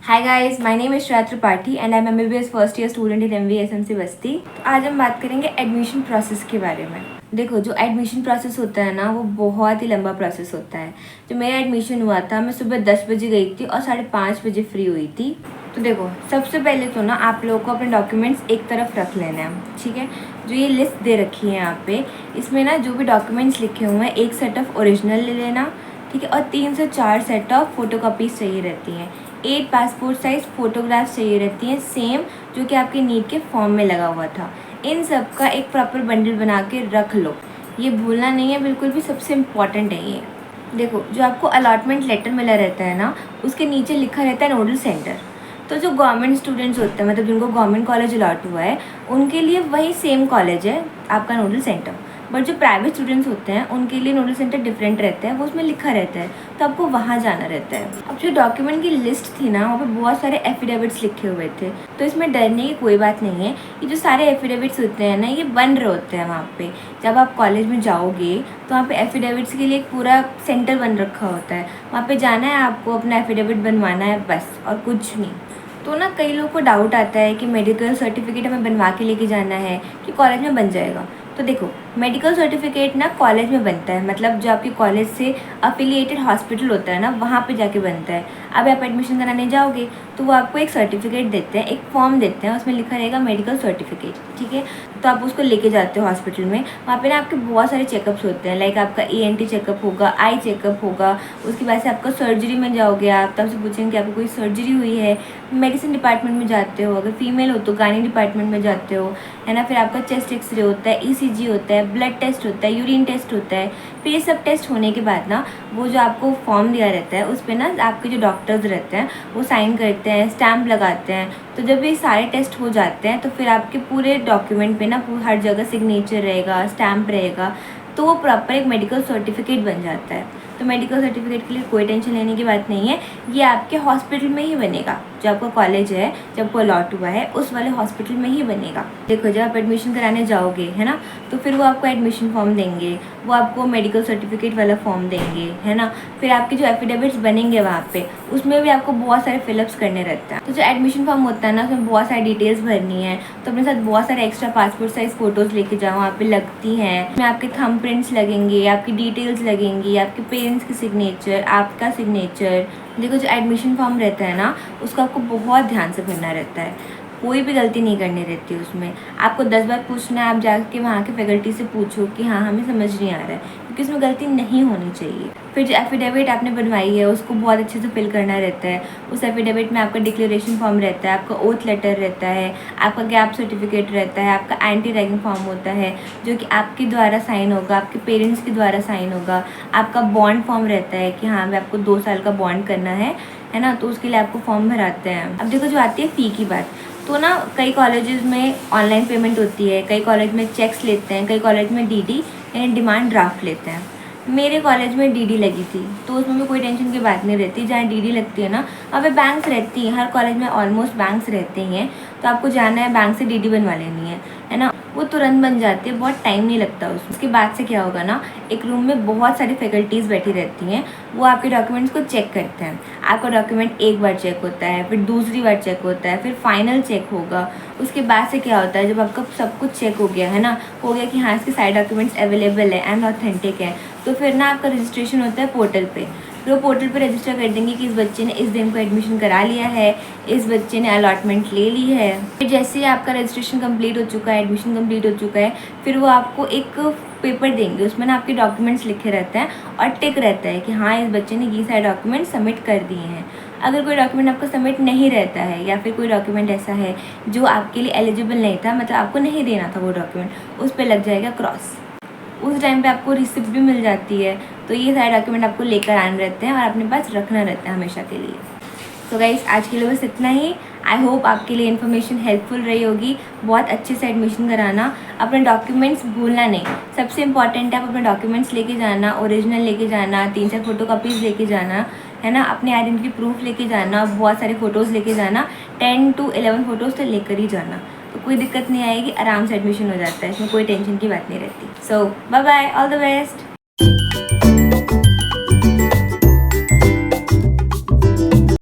Hi guys, my name is Shreya Tripathi and I am MBBS first year student in MVSMC Basti. तो आज हम बात करेंगे एडमिशन प्रोसेस के बारे में। देखो, जो एडमिशन प्रोसेस होता है ना, वो बहुत ही लंबा प्रोसेस होता है। जो मेरा एडमिशन हुआ था, मैं सुबह 10 बजे गई थी और 5:30 बजे फ्री हुई थी। तो देखो, सबसे पहले तो ना आप लोगों को अपने डॉक्यूमेंट्स एक तरफ रख लेना है, ठीक है। जो ये लिस्ट दे रखी है यहाँ पे, इसमें ना जो भी डॉक्यूमेंट्स लिखे हुए हैं, एक सेट ऑफ ओरिजिनल ले लेना, ठीक है। और 3 से 4 सेट ऑफ फोटोकॉपीज चाहिए रहती हैं। 8 पासपोर्ट साइज़ फ़ोटोग्राफ्स चाहिए रहती हैं, सेम जो कि आपके नीट के फॉर्म में लगा हुआ था। इन सब का एक प्रॉपर बंडल बना के रख लो, ये भूलना नहीं है बिल्कुल भी, सबसे इम्पॉर्टेंट है ये। देखो, जो आपको अलॉटमेंट लेटर मिला रहता है ना, उसके नीचे लिखा रहता है नोडल सेंटर। तो जो गवर्नमेंट स्टूडेंट्स होते हैं, मतलब जिनको गवर्नमेंट कॉलेज अलॉट हुआ है, उनके लिए वही सेम कॉलेज है आपका नोडल सेंटर। बट जो प्राइवेट स्टूडेंट्स होते हैं, उनके लिए नोडल सेंटर डिफरेंट रहता है, वो उसमें लिखा रहता है, तो आपको वहाँ जाना रहता है। अब जो डॉक्यूमेंट की लिस्ट थी ना, वहाँ पे बहुत सारे एफिडेविट्स लिखे हुए थे, तो इसमें डरने की कोई बात नहीं है। ये जो सारे एफिडेविट्स होते हैं ना, ये बन रहे होते हैं वहाँ पे। जब आप कॉलेज में जाओगे तो वहाँ पे एफिडेविट्स के लिए एक पूरा सेंटर बन रखा होता है, वहाँ पे जाना है आपको, अपना एफिडेविट बनवाना है, बस, और कुछ नहीं। तो ना कई लोगों को डाउट आता है कि मेडिकल सर्टिफिकेट हमें बनवा के लेके जाना है कि कॉलेज में बन जाएगा। तो देखो, मेडिकल सर्टिफिकेट ना कॉलेज में बनता है, मतलब जो आपके कॉलेज से अफिलिएटेड हॉस्पिटल होता है ना, वहाँ पे जाके बनता है। अब आप एडमिशन कराने जाओगे तो वो आपको एक सर्टिफिकेट देते हैं, एक फॉर्म देते हैं, उसमें लिखा रहेगा मेडिकल सर्टिफिकेट, ठीक है। तो आप उसको लेके जाते हो हॉस्पिटल में, वहाँ पे ना आपके बहुत सारे चेकअप्स होते हैं, लाइक आपका ENT चेकअप होगा, आई चेकअप होगा, उसके बाद से आपका सर्जरी में जाओगे आप, तब से पूछेंगे कि आपको कोई सर्जरी हुई है। मेडिसिन डिपार्टमेंट में जाते हो, अगर फीमेल हो तो गायनी डिपार्टमेंट में जाते हो, है ना। फिर आपका चेस्ट एक्सरे होता है, ECG होता है, ब्लड टेस्ट होता है, यूरिन टेस्ट होता है। फिर ये सब टेस्ट होने के बाद ना, वो जो आपको फॉर्म दिया रहता है, उस पर ना आपके जो डॉक्टर्स रहते हैं वो साइन करते हैं, स्टैम्प लगाते हैं। तो जब ये सारे टेस्ट हो जाते हैं, तो फिर आपके पूरे डॉक्यूमेंट पे ना हर जगह सिग्नेचर रहेगा, स्टैम्प रहेगा, तो वो प्रॉपर एक मेडिकल सर्टिफिकेट बन जाता है। तो मेडिकल सर्टिफिकेट के लिए कोई टेंशन लेने की बात नहीं है, ये आपके हॉस्पिटल में ही बनेगा। जो आपका कॉलेज है, जब आपको अलॉट हुआ है, उस वाले हॉस्पिटल में ही बनेगा। देखो, जब आप एडमिशन कराने जाओगे, है ना, तो फिर वो आपको एडमिशन फॉर्म देंगे, वो आपको मेडिकल सर्टिफिकेट वाला फॉर्म देंगे, है ना। फिर आपके जो एफिडेविट्स बनेंगे वहाँ पे, उसमें भी आपको बहुत सारे फिलअप्स करने रहते हैं। तो जो एडमिशन फॉर्म होता है ना, उसमें बहुत सारी डिटेल्स भरनी है, तो अपने साथ बहुत सारे एक्स्ट्रा पासपोर्ट साइज़ फ़ोटोज़ लेके जाओ, वहाँ पे लगती हैं। उसमें आपके थंब प्रिंट्स लगेंगे, आपकी डिटेल्स लगेंगी, आपके पेरेंट्स की सिग्नेचर, आपका सिग्नेचर। देखो, जो एडमिशन फॉर्म रहता है ना, उसको आपको बहुत ध्यान से भरना रहता है, कोई भी गलती नहीं करनी रहती है उसमें। आपको 10 बार पूछना है, आप जाके वहाँ के फैकल्टी से पूछो कि हाँ, हमें समझ नहीं आ रहा है, क्योंकि उसमें गलती नहीं होनी चाहिए। फिर जो एफिडेविट आपने बनवाई है, उसको बहुत अच्छे से फिल करना रहता है। उस एफिडेविट में आपका डिक्लेरेशन फॉर्म रहता है, आपका ओथ लेटर रहता है, आपका गैप सर्टिफिकेट रहता है, आपका एंटी रैगिंग फॉर्म होता है, जो कि आपके द्वारा साइन होगा, आपके पेरेंट्स के द्वारा साइन होगा। आपका बॉन्ड फॉर्म रहता है कि हाँ, हमें आपको 2 साल का बॉन्ड करना है ना, तो उसके लिए आपको फॉर्म भराते हैं। अब देखो, जो आती है फ़ी की बात, तो ना कई कॉलेजेस में ऑनलाइन पेमेंट होती है, कई कॉलेज में चेक्स लेते हैं, कई कॉलेज में DD यानी डिमांड ड्राफ्ट लेते हैं। मेरे कॉलेज में DD लगी थी, तो उसमें भी कोई टेंशन की बात नहीं रहती। जहाँ DD लगती है ना, वहाँ पे बैंक्स रहती हैं, हर कॉलेज में ऑलमोस्ट बैंक्स रहते ही हैं, तो आपको जाना है बैंक से DD बनवा लेनी है ना। वो तुरंत बन जाती है, बहुत टाइम नहीं लगता उसके बाद से क्या होगा ना, एक रूम में बहुत सारी फैकल्टीज़ बैठी रहती हैं, वो आपके डॉक्यूमेंट्स को चेक करते हैं। आपका डॉक्यूमेंट एक बार चेक होता है, फिर दूसरी बार चेक होता है, फिर फाइनल चेक होगा। उसके बाद से क्या होता है, जब आपका सब कुछ चेक हो गया है ना, हो गया कि हाँ, इसके सारे डॉक्यूमेंट्स अवेलेबल है एंड ऑथेंटिक है, तो फिर ना आपका रजिस्ट्रेशन होता है पोर्टल पे। फिर वो पोर्टल पे रजिस्टर कर देंगे कि इस बच्चे ने इस दिन को एडमिशन करा लिया है, इस बच्चे ने अलॉटमेंट ले ली है। फिर जैसे ही आपका रजिस्ट्रेशन कंप्लीट हो चुका है, एडमिशन कंप्लीट हो चुका है, फिर वो आपको एक पेपर देंगे, उसमें ना आपके डॉक्यूमेंट्स लिखे रहते हैं और टिक रहता है कि हाँ, इस बच्चे ने ये सारे डॉक्यूमेंट सबमिट कर दिए हैं। अगर कोई डॉक्यूमेंट आपका सबमिट नहीं रहता है, या फिर कोई डॉक्यूमेंट ऐसा है जो आपके लिए एलिजिबल नहीं था, मतलब आपको नहीं देना था वो डॉक्यूमेंट, उस पर लग जाएगा क्रॉस। उस टाइम पे आपको रिसिप्ट भी मिल जाती है। तो ये सारे डॉक्यूमेंट आपको लेकर आने रहते हैं और अपने पास रखना रहता है हमेशा के लिए। तो गाइस, आज के लिए बस इतना ही। आई होप आपके लिए इन्फॉर्मेशन हेल्पफुल रही होगी। बहुत अच्छे से एडमिशन कराना, अपने डॉक्यूमेंट्स भूलना नहीं, सबसे इंपॉर्टेंट है आप अपने डॉक्यूमेंट्स लेके जाना, ओरिजिनल लेके जाना, 3-4 फोटोकॉपीज़ लेके जाना, है ना। अपने आइडेंटिटी प्रूफ लेके जाना, बहुत सारे फ़ोटोज़ लेके जाना, 10 to 11 फ़ोटोज़ तो लेकर ही जाना, तो कोई दिक्कत नहीं आएगी, आराम से एडमिशन हो जाता है, इसमें कोई टेंशन की बात नहीं रहती। So bye bye, all the best.